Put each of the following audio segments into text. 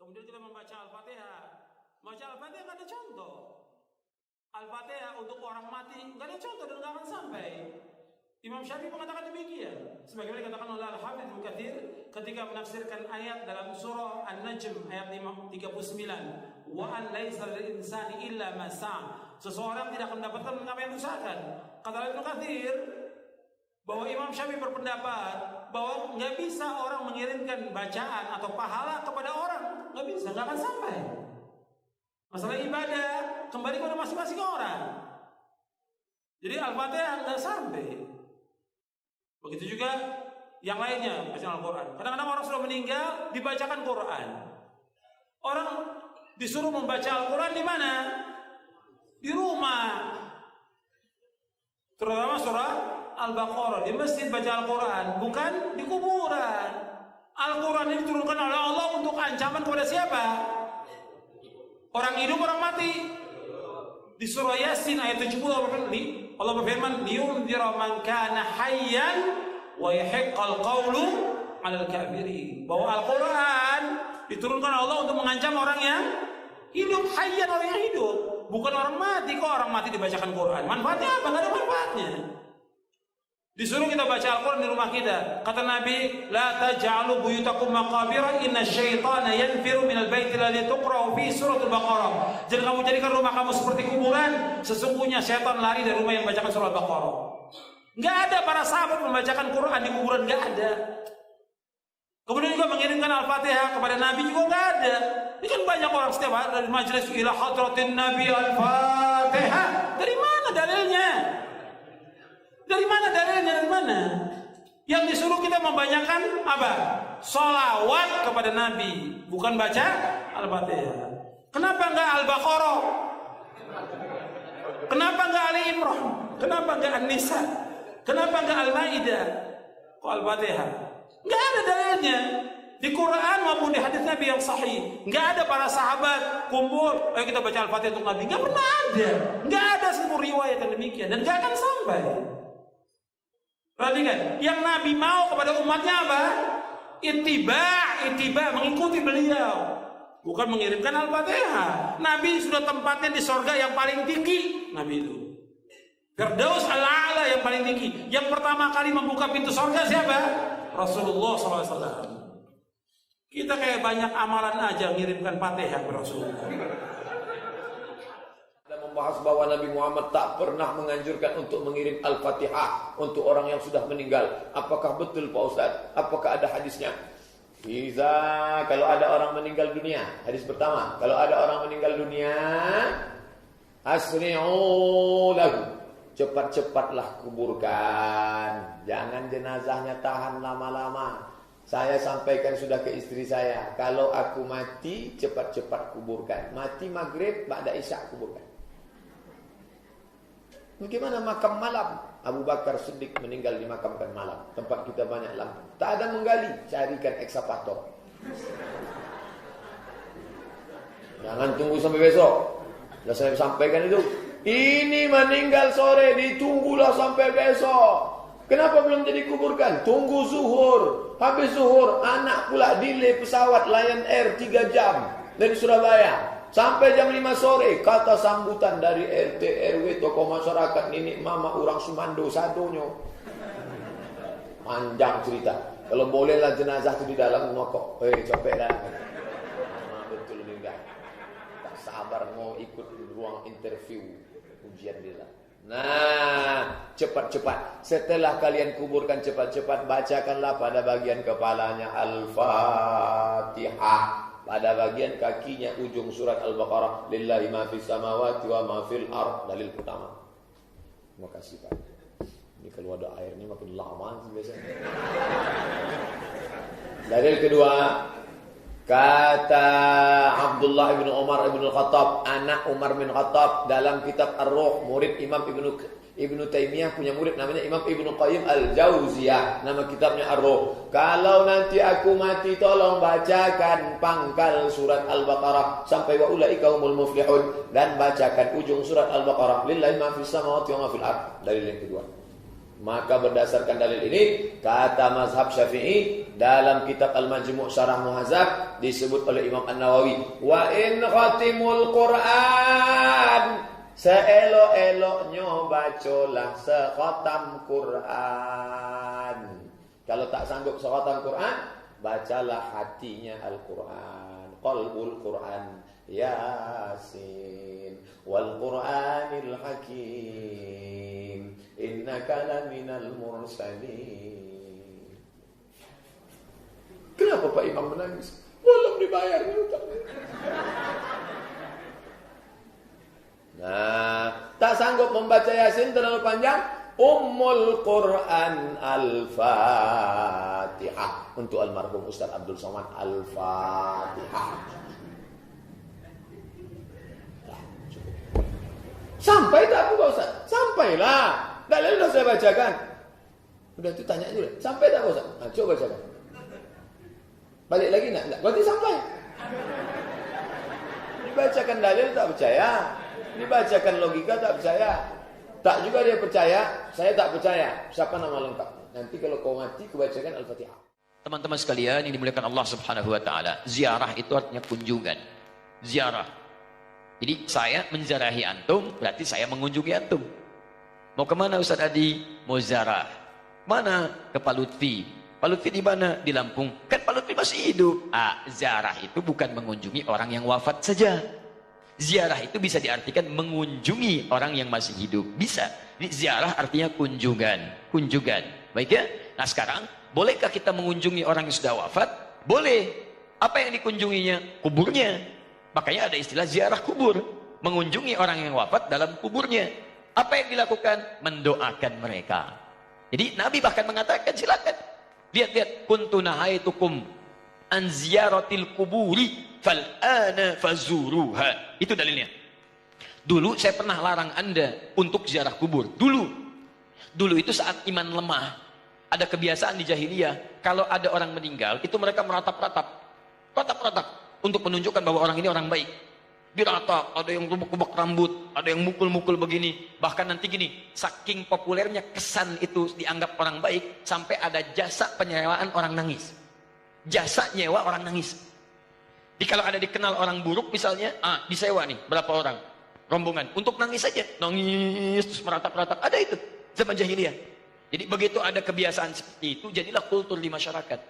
kemudian kita membaca Al-Fatihah. Baca Al-Fatihah nggak ada contoh. Al-Fatihah untuk orang mati nggak ada contoh dan nggak akan sampai. Imam Syafi'i mengatakan demikian. Sebagaimana dikatakan oleh Al-Hafidz Ibnu Katsir ketika menafsirkan ayat dalam surah An-Najm ayat 39, wa an laisa lil insani illa ma sa'a. Seseorang tidak akan mendapatkan apa yang diusahakan. Kata Ibnu Katsir bahwa Imam Syafi'i berpendapat bahwa nggak bisa orang mengirimkan bacaan atau pahala kepada orang, nggak bisa, nggak akan sampai. Masalah ibadah kembali kepada masing-masing orang. Jadi Al-Fatihah nggak sampai. Begitu juga yang lainnya bacaan Al-Quran. Kadang-kadang orang sudah meninggal dibacakan Quran. Orang disuruh membaca Al-Quran di mana? Di rumah. Terutama surah Al-Baqarah, di masjid baca Al-Quran, bukan di kuburan. Al-Quran ini diturunkan oleh Allah untuk ancaman kepada siapa? Orang hidup, orang mati. Di surah Yasin ayat 70 Allah berfirman, liyunzira man kana hayyan wa yahiqqal qawlu 'alal kafirin. Bahwa Al-Quran diturunkan Allah untuk mengancam orang yang hidup, hayyan, orang yang hidup, bukan orang mati. Kok orang mati dibacakan Quran? Manfaatnya apa? Enggak ada manfaatnya. Disuruh kita baca Al-Quran di rumah kita. Kata Nabi, la taj'alu buyutakum maqabira inna syaitana yanfiru minal baiti alladhi tuqra'u fi suratul Baqarah. Jangan kamu jadikan rumah kamu seperti kuburan. Sesungguhnya syaitan lari dari rumah yang membacakan surah Al-Baqarah. Enggak ada para sahabat membacakan Quran di kuburan, enggak ada. Kemudian juga mengirimkan Al-Fatihah kepada Nabi juga enggak ada. Ini kan banyak orang setiap hari dari majelis ila hadratin Nabi Al-Fatihah. Dari mana dalilnya? Dari mana dalilnya? Dari mana? Yang disuruh kita membanyakan apa? Sholawat kepada Nabi, bukan baca Al-Fatihah. Kenapa enggak Al-Baqarah? Kenapa enggak Ali Imran? Kenapa enggak An-Nisa? Kenapa enggak Al-Maidah? Kok Al-Fatihah? Enggak ada dalilnya. Di Quran maupun di hadis Nabi yang sahih, enggak ada para sahabat kumpul, ayo kita baca Al-Fatihah untuk Nabi. Enggak pernah ada. Enggak ada seluruh riwayat yang demikian dan enggak akan sampai. Perhatikan, yang Nabi mau kepada umatnya apa? Ittiba, mengikuti beliau, bukan mengirimkan Al-Fatihah. Nabi sudah tempatnya di surga yang paling tinggi. Nabi itu Firdaus al-A'la yang paling tinggi. Yang pertama kali membuka pintu surga siapa? Rasulullah SAW. Kita kayak banyak amalan aja ngirimkan Fatihah ke Rasulullah. Membahas bahwa Nabi Muhammad tak pernah menganjurkan untuk mengirim Al-Fatihah untuk orang yang sudah meninggal. Apakah betul Pak Ustadz? Apakah ada hadisnya? Bisa. Kalau ada orang meninggal dunia, hadis pertama, kalau ada orang meninggal dunia, asri'u lahu, cepat-cepatlah kuburkan. Jangan jenazahnya tahan lama-lama. Saya sampaikan sudah ke istri saya, kalau aku mati cepat-cepat kuburkan. Mati maghrib, ba'da isya kuburkan. Bagaimana makam malam? Abu Bakar Siddiq meninggal dimakamkan malam. Tempat kita banyak lampu. Tak ada menggali, carikan ekskavator. Jangan tunggu sampai besok. Sudah saya sampaikan itu. Ini meninggal sore, ditunggulah sampai besok. Kenapa belum jadi kuburkan? Tunggu zuhur. Habis zuhur, anak pula delay pesawat Lion Air 3 jam dari Surabaya. Sampai jam 5 sore, kata sambutan dari RT, RW, tokoh masyarakat, nenek, mama, orang Sumando, sadonyo. Panjang cerita. Kalau bolehlah jenazah itu di dalam ngokok. Capek dah. Betul enggak. Tak sabar mau ikut ruang interview ujian dia. Nah, cepat-cepat. Setelah kalian kuburkan cepat-cepat, bacakanlah pada bagian kepalanya Al-Fatihah. Pada bagian kakinya ujung surat Al-Baqarah, lillahi ma fis samawati wa ma fil ard. Dalil pertama. Terima kasih Pak. Ini kalau ada air ini makin lama biasanya. Dalil kedua, kata Abdullah bin Umar bin Khattab, anak Umar bin Khattab, dalam kitab Ar-Ruh, murid Imam Ibnu Taimiyah punya murid namanya Imam Ibnu Qayyim Al-Jauziyah, nama kitabnya Ar-Ruh. Kalau nanti aku mati, tolong bacakan pangkal surat Al-Baqarah sampai wa ulaika humul muflihun, dan bacakan ujung surat Al-Baqarah, lillahi ma fis samawati wa ma fil ard. Dalil yang kedua. Maka berdasarkan dalil ini, kata mazhab Syafi'i, dalam kitab Al-Majmu' Syarah Muhadzab disebut oleh Imam An-Nawawi, wa in khatimul Quran, seelok-eloknya bacalah sekhatam Quran. Kalau tak sanggup sekhatam Quran, bacalah hatinya Al-Quran, qalbul Quran, Yasin wal Qur'anil Hakim, innaka laminal mursalin. Kenapa Pak Imam menangis? Belum dibayar hutang. Nah, tak sanggup membaca Yasin terlalu panjang, Ummul Quran Al-Fatihah untuk almarhum Ustaz Abdul Somad. Al-Fatihah. Sampai tak Pak Ustaz? Sampailah. Dalil sudah saya bacakan. Udah itu tanya dulu. Sampai tak Pak Ustaz? Nah, coba bacakan. Balik lagi enggak? Berarti sampai. Dibacakan dalil tak percaya. Dibacakan logika tak percaya. Tak juga dia percaya, saya tak percaya. Siapa nama lengkap? Nanti kalau kau mati, kebacakan Al-Fatihah. Teman-teman sekalian yang dimuliakan Allah Subhanahu wa taala, ziarah itu artinya kunjungan. Ziarah. Jadi saya menziarahi antum, berarti saya mengunjungi antum. Mau kemana Ustaz Adi? Mau ziarah. Mana? Ke Pak Lutfi. Pak Lutfi di mana? Di Lampung. Kan Pak Lutfi masih hidup. Ziarah itu bukan mengunjungi orang yang wafat saja. Ziarah itu bisa diartikan mengunjungi orang yang masih hidup. Bisa. Jadi ziarah artinya kunjungan. Kunjungan. Baik ya? Nah sekarang, bolehkah kita mengunjungi orang yang sudah wafat? Boleh. Apa yang dikunjunginya? Kuburnya. Makanya ada istilah ziarah kubur. Mengunjungi orang yang wafat dalam kuburnya. Apa yang dilakukan? Mendoakan mereka. Jadi Nabi bahkan mengatakan, silakan. Lihat-lihat. Kuntu nahaitukum an ziyaratil kuburi fal'ana fazuruha. Itu dalilnya. Dulu saya pernah larang Anda untuk ziarah kubur. Dulu itu saat iman lemah. Ada kebiasaan di jahiliyah. Kalau ada orang meninggal, itu mereka meratap-ratap. Ratap-ratap. Untuk menunjukkan bahwa orang ini orang baik. Diratap, ada yang rubuk-rubuk rambut, ada yang mukul-mukul begini. Bahkan nanti gini, saking populernya kesan itu dianggap orang baik, sampai ada jasa penyewaan orang nangis. Jasa nyewa orang nangis. Jadi kalau ada dikenal orang buruk misalnya, disewa nih, berapa orang? Rombongan, untuk nangis saja. Nangis, terus meratap-ratap. Ada itu, zaman jahiliyah. Jadi begitu ada kebiasaan seperti itu, jadilah kultur di masyarakat.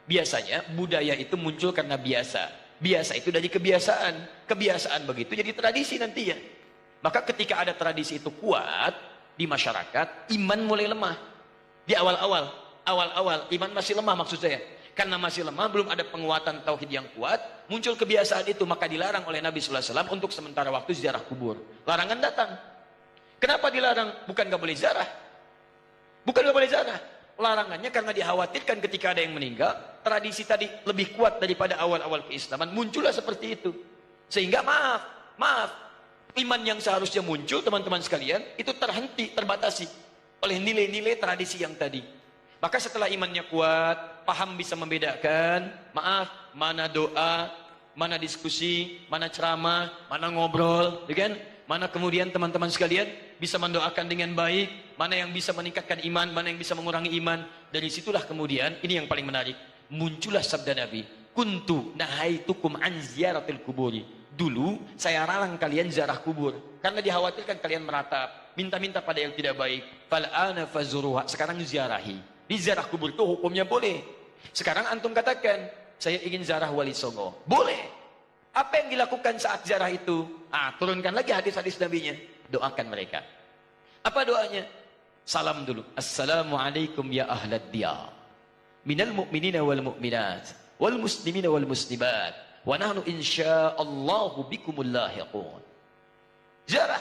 Biasanya budaya itu muncul karena biasa. Biasa itu dari kebiasaan. Kebiasaan begitu jadi tradisi nanti ya. Maka ketika ada tradisi itu kuat di masyarakat, iman mulai lemah. Di awal-awal iman masih lemah maksud saya. Karena masih lemah, belum ada penguatan tauhid yang kuat, muncul kebiasaan itu, maka dilarang oleh Nabi sallallahu alaihi wasallam untuk sementara waktu ziarah kubur. Larangan datang. Kenapa dilarang? Bukan gak boleh ziarah. Bukan gak boleh ziarah. Larangannya karena dikhawatirkan ketika ada yang meninggal, tradisi tadi lebih kuat daripada awal-awal keislaman, muncullah seperti itu. Sehingga maaf, iman yang seharusnya muncul teman-teman sekalian, itu terhenti, terbatasi oleh nilai-nilai tradisi yang tadi. Maka setelah imannya kuat, paham bisa membedakan, mana doa, mana diskusi, mana ceramah, mana ngobrol, ya kan? Mana kemudian teman-teman sekalian bisa mendoakan dengan baik, mana yang bisa meningkatkan iman, mana yang bisa mengurangi iman. Dari situlah kemudian, ini yang paling menarik, muncullah sabda Nabi, kuntu nahaitukum an ziyaratil kuburi. Dulu saya larang kalian ziarah kubur karena dikhawatirkan kalian meratap, minta-minta pada yang tidak baik. Fal'ana fazuruha. Sekarang ziarahi. Di ziarah kubur itu hukumnya boleh. Sekarang antum katakan, saya ingin ziarah Wali Songo. Boleh. Apa yang dilakukan saat ziarah itu? Turunkan lagi hadis-hadis Nabi-nya. Doakan mereka. Apa doanya? Salam dulu. Assalamualaikum ya ahlad diyar. Minal mu'minina wal mu'minat. Wal muslimina wal muslimat. Wa nahnu insya'allahu bikumul lahiqun. Ziarah.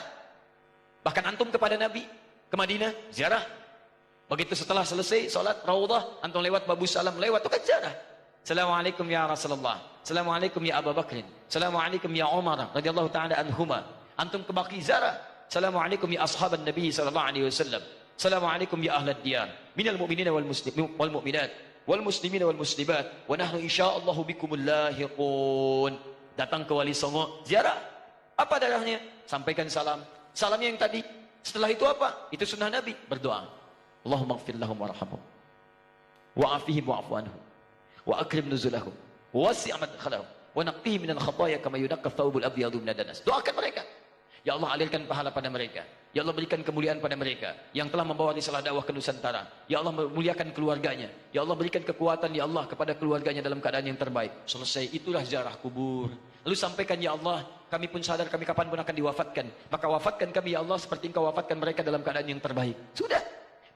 Bahkan antum kepada Nabi. Ke Madinah. Ziarah. Begitu setelah selesai sholat Raudhah, antum lewat Babu Salam, lewat itu kan ziarah. Assalamualaikum ya Rasulullah. Assalamualaikum ya Abu Bakrin. Assalamualaikum ya Umar radhiyallahu taala anhuma. Antum ke Baqi ziarah. Assalamualaikum ya ashaban Nabi sallallahu alaihi wasallam. Assalamualaikum ya ahlad diyar. Minal mu'minina wal muslimin wal mu'minat wal muslimina wal muslimat wa nahnu insyaallahu bikumul lahiqun. Datang ke Wali Songo, ziarah. Apa darahnya? Sampaikan salam. Salamnya yang tadi. Setelah itu apa? Itu sunnah Nabi, berdoa. Allahumma ighfir lahum warhamhum wa'afihim wa'fu anhum. wa akrim nuzulahum, wasi' madkhalahum, wa naqqihim minal khataaya kama yunaqqa thawbul abyadu minad danas. Doakan mereka. Ya Allah, alirkan pahala pada mereka. Ya Allah, berikan kemuliaan pada mereka yang telah membawa risalah dakwah ke Nusantara. Ya Allah, muliakan keluarganya. Ya Allah, berikan kekuatan ya Allah kepada keluarganya dalam keadaan yang terbaik. Selesai, itulah ziarah kubur. Lalu sampaikan, ya Allah, kami pun sadar kami kapanpun akan diwafatkan. Maka wafatkan kami ya Allah seperti Engkau wafatkan mereka dalam keadaan yang terbaik. Sudah.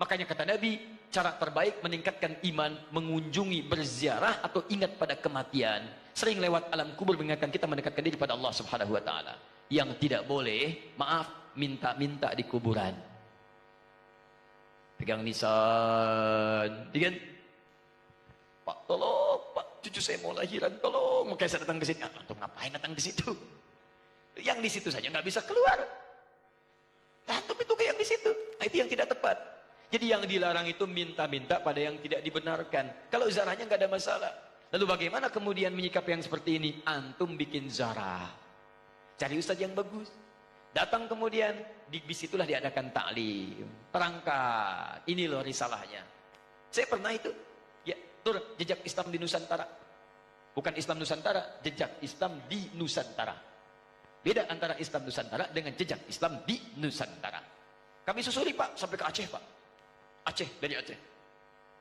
Makanya kata Nabi, cara terbaik meningkatkan iman, mengunjungi, berziarah atau ingat pada kematian. Sering lewat alam kubur mengingatkan kita mendekatkan diri pada Allah Subhanahu wa taala. Yang tidak boleh, maaf, minta-minta di kuburan. Pegang nisan, kan? Pak, tolong, Pak, cucu saya mau lahiran, tolong. Makanya saya datang ke sini. Antum ngapain datang ke situ? Yang di situ saja nggak bisa keluar. Antum itu kayak yang di situ. Nah, itu yang tidak tepat. Jadi yang dilarang itu minta-minta pada yang tidak dibenarkan. Kalau zarahnya nggak ada masalah. Lalu bagaimana kemudian menyikapi yang seperti ini? Antum bikin zarah. Cari ustaz yang bagus. Datang kemudian, di situlah diadakan taklim. Terangkan, ini loh risalahnya. Saya pernah itu, ya, tur jejak Islam di Nusantara. Bukan Islam Nusantara, jejak Islam di Nusantara. Beda antara Islam Nusantara dengan jejak Islam di Nusantara. Kami susuri Pak, sampai ke Aceh Pak. Aceh, dari Aceh.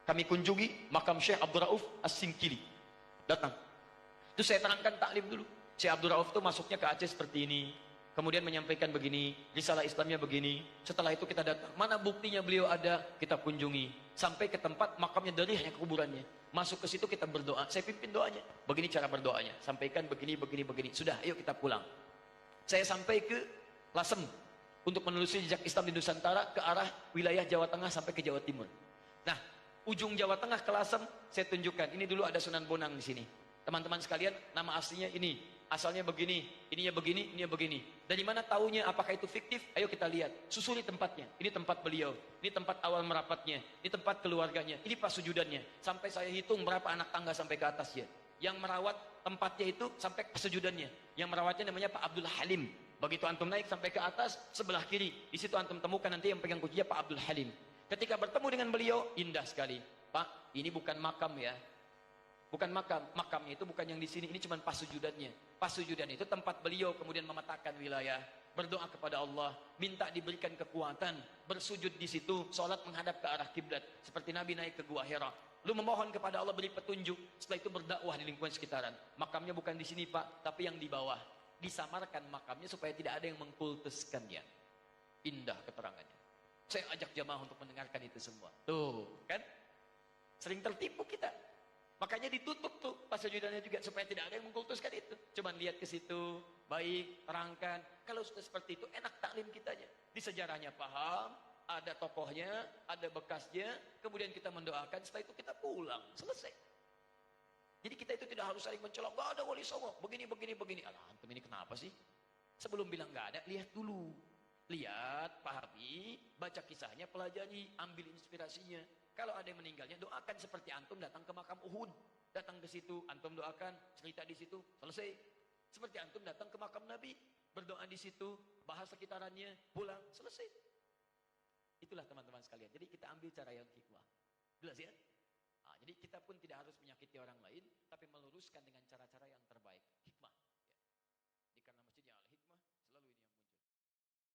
Kami kunjungi makam Syekh Abdul Rauf As-Singkili. Datang. Itu saya terangkan taklim dulu. Syekh Abdul Rauf itu masuknya ke Aceh seperti ini. Kemudian menyampaikan begini, risalah Islamnya begini. Setelah itu kita datang, mana buktinya beliau ada? Kita kunjungi. Sampai ke tempat makamnya, dari hanya kuburannya. Masuk ke situ kita berdoa. Saya pimpin doanya. Begini cara berdoanya. Sampaikan begini, begini, begini. Sudah, ayo kita pulang. Saya sampai ke Lasem. Untuk menelusuri jejak Islam di Nusantara ke arah wilayah Jawa Tengah sampai ke Jawa Timur. Nah, ujung Jawa Tengah ke Lasem, saya tunjukkan. Ini dulu ada Sunan Bonang di sini. Teman-teman sekalian, nama aslinya ini, asalnya begini, ininya begini, ininya begini. Dari mana taunya? Apakah itu fiktif? Ayo kita lihat. Susuri tempatnya. Ini tempat beliau. Ini tempat awal merapatnya. Ini tempat keluarganya. Ini pas sujudannya. Sampai saya hitung berapa anak tangga sampai ke atasnya. Yang merawat tempatnya itu sampai kesujudannya. Yang merawatnya namanya Pak Abdul Halim. Begitu antum naik sampai ke atas, sebelah kiri. Di situ antum temukan nanti yang pegang kuncinya Pak Abdul Halim. Ketika bertemu dengan beliau, indah sekali. Pak, ini bukan makam ya. Bukan makam, makamnya itu bukan yang di sini, ini cuma pas sujudannya. Pas sujudan itu tempat beliau kemudian memetakan wilayah, berdoa kepada Allah, minta diberikan kekuatan, bersujud di situ, sholat menghadap ke arah kiblat, seperti Nabi naik ke Gua Hira. Lu memohon kepada Allah beri petunjuk, setelah itu berdakwah di lingkungan sekitaran. Makamnya bukan di sini Pak, tapi yang di bawah. Disamarkan makamnya supaya tidak ada yang mengkultuskannya. Indah keterangannya. Saya ajak jamaah untuk mendengarkan itu semua. Tuh, kan? Sering tertipu kita. Makanya ditutup tuh pas sujudannya juga supaya tidak ada yang mengkultuskan itu. Cuman lihat ke situ, baik, terangkan. Kalau sudah seperti itu enak taklim kitanya. Di sejarahnya paham, ada tokohnya, ada bekasnya, kemudian kita mendoakan, setelah itu kita pulang, selesai. Jadi kita itu tidak harus saling mencolok, enggak ada wali songo, begini begini begini. Alah, antum ini kenapa sih? Sebelum bilang enggak ada, lihat dulu. Lihat, pahami, baca kisahnya, pelajari, ambil inspirasinya. Kalau ada yang meninggalnya, doakan seperti antum datang ke makam Uhud. Datang ke situ, antum doakan, cerita di situ, selesai. Seperti antum datang ke makam Nabi, berdoa di situ, bahas sekitarannya, pulang, selesai. Itulah teman-teman sekalian. Jadi kita ambil cara yang hikmah. Jelas ya? Nah, jadi kita pun tidak harus menyakiti orang lain, tapi meluruskan dengan cara-cara